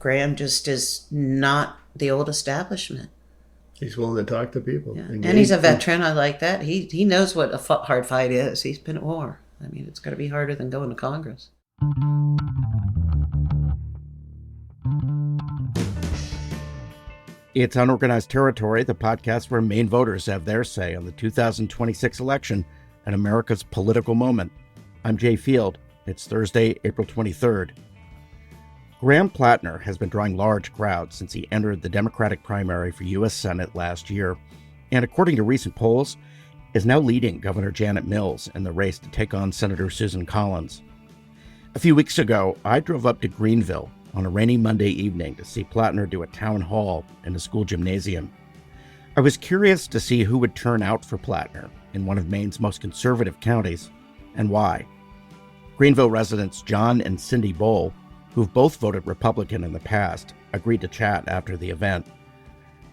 Graham just is not the old establishment. He's willing to talk to people. Yeah. And he's a veteran. I like that. He knows what a hard fight is. He's been at war. I mean, it's got to be harder than going to Congress. It's Unorganized Territory, the podcast where Maine voters have their say on the 2026 election and America's political moment. I'm Jay Field. It's Thursday, April 23rd. Graham Platner has been drawing large crowds since he entered the Democratic primary for U.S. Senate last year, and according to recent polls, is now leading Governor Janet Mills in the race to take on Senator Susan Collins. A few weeks ago, I drove up to Greenville on a rainy Monday evening to see Platner do a town hall in a school gymnasium. I was curious to see who would turn out for Platner in one of Maine's most conservative counties, and why. Greenville residents John and CindyBohl, who've both voted Republican in the past, agreed to chat after the event.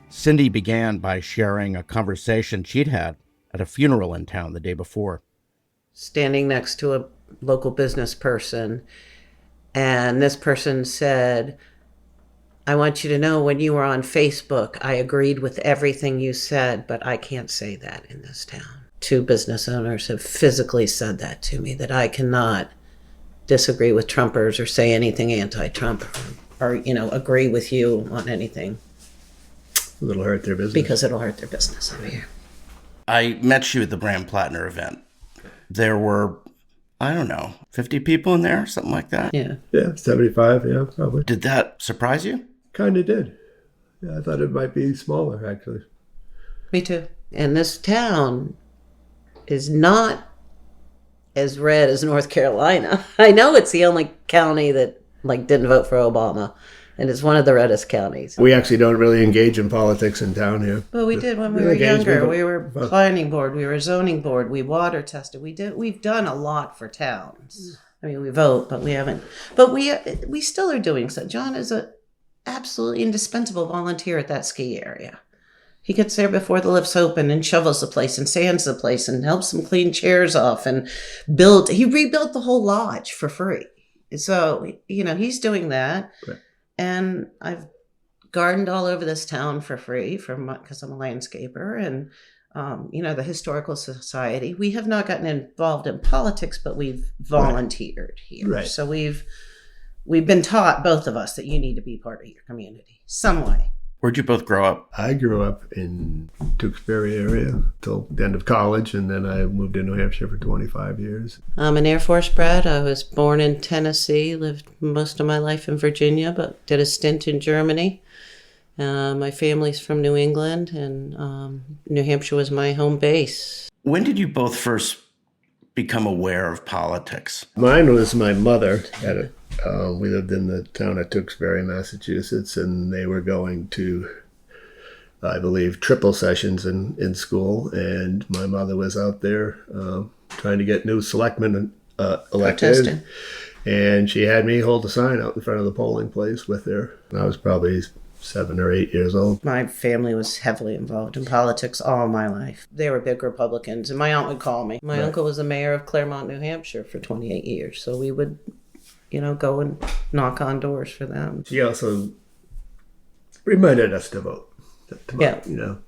Cindy began by sharing a conversation she'd had at a funeral in town the day before. Standing next to a local business person, and this person said, "I want you to know when you were on Facebook, I agreed with everything you said, but I can't say that in this town." Two business owners have physically said that to me, that I cannot disagree with Trumpers or say anything anti-Trump or agree with you on anything. It'll hurt their business. Because it'll hurt their business over here. I met you at the Graham Platner event. There were, 50 people in there, something like that? Yeah. Yeah, 75, yeah, probably. Did that surprise you? Kind of did. Yeah, I thought it might be smaller, actually. Me too. And this town is not as red as North Carolina. I know it's the only county that didn't vote for Obama, and it's one of the reddest counties. We actually don't really engage in politics in town here. Well, we did when we were younger. We were planning board, we were zoning board, we water tested. We've done a lot for towns. I mean, we vote, but we haven't. But we still are doing so. John is a absolutely indispensable volunteer at that ski area. He gets there before the lifts open and shovels the place and sands the place and helps them clean chairs off and he rebuilt the whole lodge for free. So, he's doing that. Right. And I've gardened all over this town for free because I'm a landscaper and, the Historical Society. We have not gotten involved in politics, but we've volunteered here. Right. So we've been taught, both of us, that you need to be part of your community some way. Where'd you both grow up? I grew up in Tewksbury area till the end of college, and then I moved to New Hampshire for 25 years. I'm an Air Force brat. I was born in Tennessee, lived most of my life in Virginia, but did a stint in Germany. My family's from New England, and New Hampshire was my home base. When did you both first become aware of politics? Mine was my mother. We lived in the town of Tewksbury, Massachusetts, and they were going to, I believe, triple sessions in school, and my mother was out there trying to get new selectmen elected. Protesting. And she had me hold a sign out in front of the polling place with her. I was probably 7 or 8 years old. My family was heavily involved in politics all my life. They were big Republicans, and my aunt would call me. My uncle was the mayor of Claremont, New Hampshire for 28 years, so we would go and knock on doors for them. She also reminded us to vote tomorrow,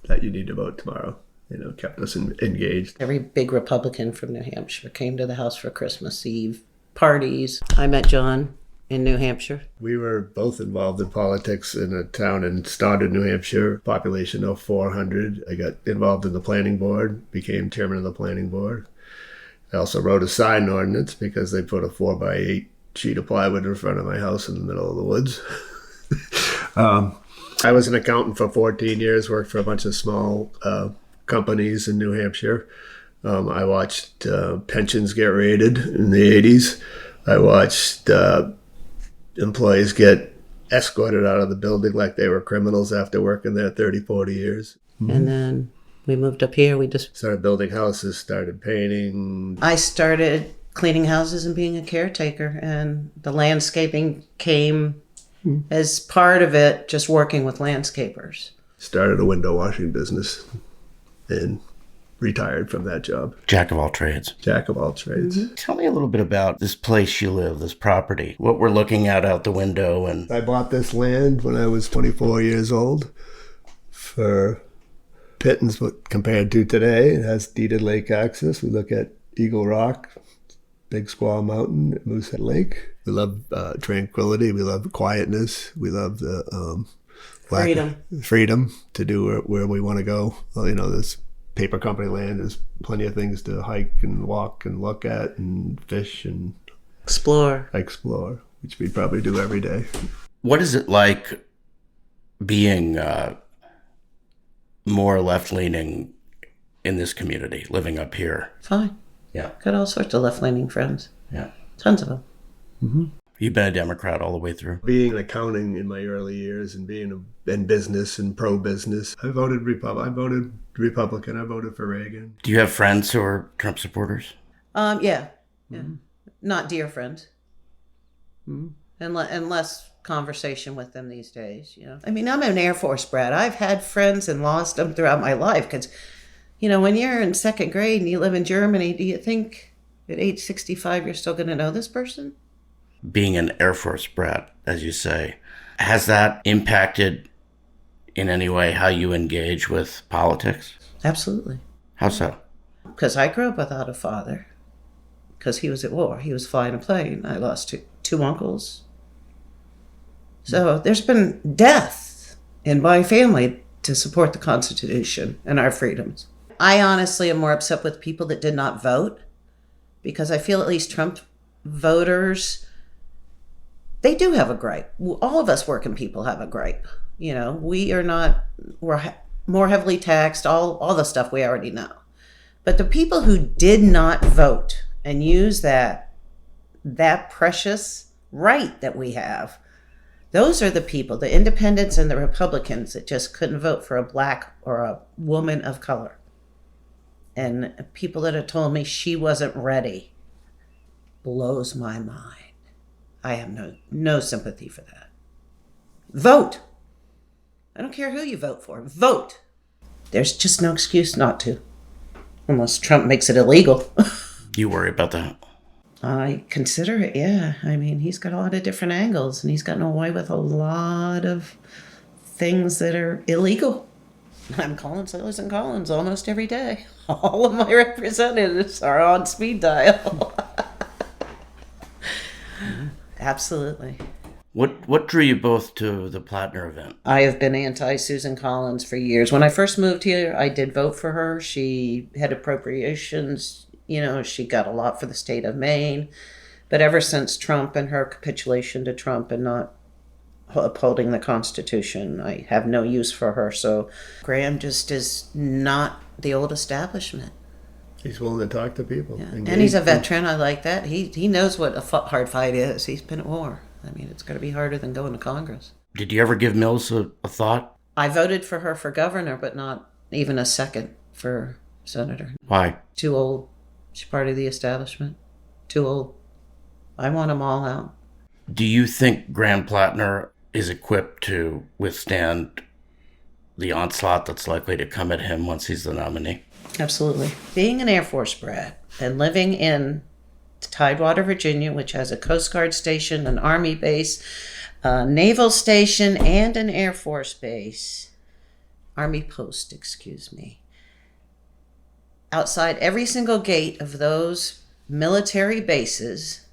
that you need to vote tomorrow. Kept us engaged. Every big Republican from New Hampshire came to the house for Christmas Eve parties. I met John in New Hampshire. We were both involved in politics in a town in Stoddard, New Hampshire, population of 400. I got involved in the planning board, became chairman of the planning board. I also wrote a sign ordinance because they put a 4x8 sheet of plywood in front of my house in the middle of the woods. I was an accountant for 14 years, worked for a bunch of small companies in New Hampshire. I watched pensions get raided in the 80s. I watched employees get escorted out of the building like they were criminals after working there 30, 40 years. And then we moved up here. We just started building houses, started painting. I started cleaning houses and being a caretaker, and the landscaping came as part of it, just working with landscapers. Started a window washing business and retired from that job. Jack of all trades. Jack of all trades. Mm-hmm. Tell me a little bit about this place you live, this property, what we're looking at out the window. And I bought this land when I was 24 years old for pittance compared to today. It has deeded lake access. We look at Eagle Rock, Big Squaw Mountain, Moosehead Lake. We love tranquility. We love quietness. We love the freedom to do where we want to go. Well, this paper company land, there's plenty of things to hike and walk and look at and fish and explore, which we probably do every day. What is it like being more left-leaning in this community, living up here? Fine. Yeah. Got all sorts of left-leaning friends. Yeah. Tons of them. Mm-hmm. You've been a Democrat all the way through. Being in accounting in my early years and being in business and pro-business, I voted Republican. I voted for Reagan. Do you have friends who are Trump supporters? Yeah. Mm-hmm. Not dear friends. Mm-hmm. And less conversation with them these days. I mean, I'm an Air Force brat. I've had friends and lost them throughout my life because, when you're in second grade and you live in Germany, do you think at age 65 you're still going to know this person? Being an Air Force brat, as you say, has that impacted in any way how you engage with politics? Absolutely. How so? Because I grew up without a father. Because he was at war. He was flying a plane. I lost two uncles. So there's been death in my family to support the Constitution and our freedoms. I honestly am more upset with people that did not vote, because I feel at least Trump voters, they do have a gripe. All of us working people have a gripe. We're more heavily taxed, all the stuff we already know. But the people who did not vote and use that precious right that we have, those are the people, the independents and the Republicans, that just couldn't vote for a black or a woman of color. And people that have told me she wasn't ready blows my mind. I have no sympathy for that. Vote. I don't care who you vote for. Vote. There's just no excuse not to. Unless Trump makes it illegal. You worry about that? I consider it, yeah. I mean, he's got a lot of different angles, and he's gotten away with a lot of things that are illegal. I'm calling Sailors and Collins almost every day. All of my representatives are on speed dial. Absolutely. What drew you both to the Platner event? I have been anti-Susan Collins for years. When I first moved here, I did vote for her. She had appropriations. She got a lot for the state of Maine. But ever since Trump and her capitulation to Trump and not upholding the Constitution, I have no use for her. So Graham just is not the old establishment. He's willing to talk to people. Yeah. And he's a veteran. I like that. He knows what a hard fight is. He's been at war. I mean, it's going to be harder than going to Congress. Did you ever give Mills a thought? I voted for her for governor, but not even a second for senator. Why? Too old. She's part of the establishment. Too old. I want them all out. Do you think Graham Platner is equipped to withstand the onslaught that's likely to come at him once he's the nominee? Absolutely. Being an Air Force brat and living in Tidewater, Virginia, which has a Coast Guard station, an Army base, a naval station, and an Air Force base. Army post, excuse me. Outside every single gate of those military bases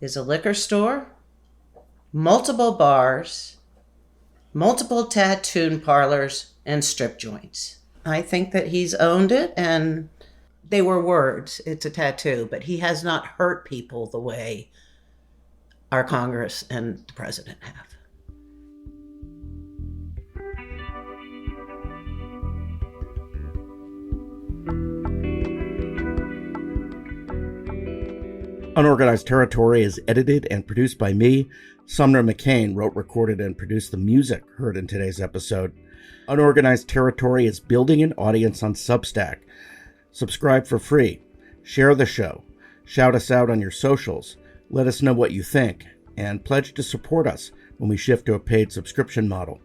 is a liquor store, multiple bars, multiple tattoo parlors, and strip joints. I think that he's owned it, and they were words. It's a tattoo, but he has not hurt people the way our Congress and the president have. Unorganized Territory is edited and produced by me. Sumner McCain wrote, recorded, and produced the music heard in today's episode. Unorganized Territory is building an audience on Substack. Subscribe for free. Share the show. Shout us out on your socials. Let us know what you think. And pledge to support us when we shift to a paid subscription model.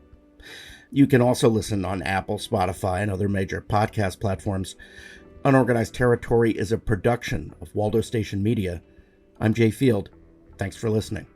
You can also listen on Apple, Spotify, and other major podcast platforms. Unorganized Territory is a production of Waldo Station Media. I'm Jay Field. Thanks for listening.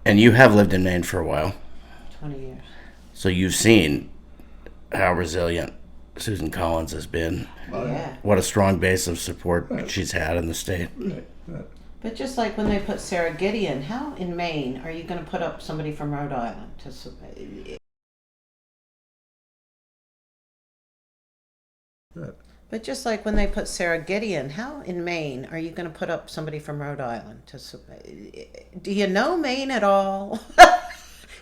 And you have lived in Maine for a while, 20 years. so you've seen how resilient Susan Collins has been. Yeah. What a strong base of support she's had in the state. But just like when they put Sarah Gideon, how in Maine are you going to put up somebody from Rhode Island to? But just like when they put Sarah Gideon, how in Maine are you going to put up somebody from Rhode Island to? Do you know Maine at all?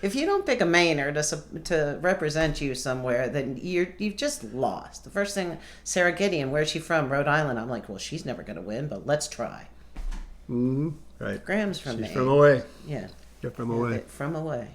If you don't pick a Mainer to represent you somewhere, then you've just lost. The first thing, Sarah Gideon, where's she from? Rhode Island. I'm like, well, she's never going to win, but let's try. Mm-hmm. Right. Graham's from Maine. She's from away. Yeah. You're from away. From away.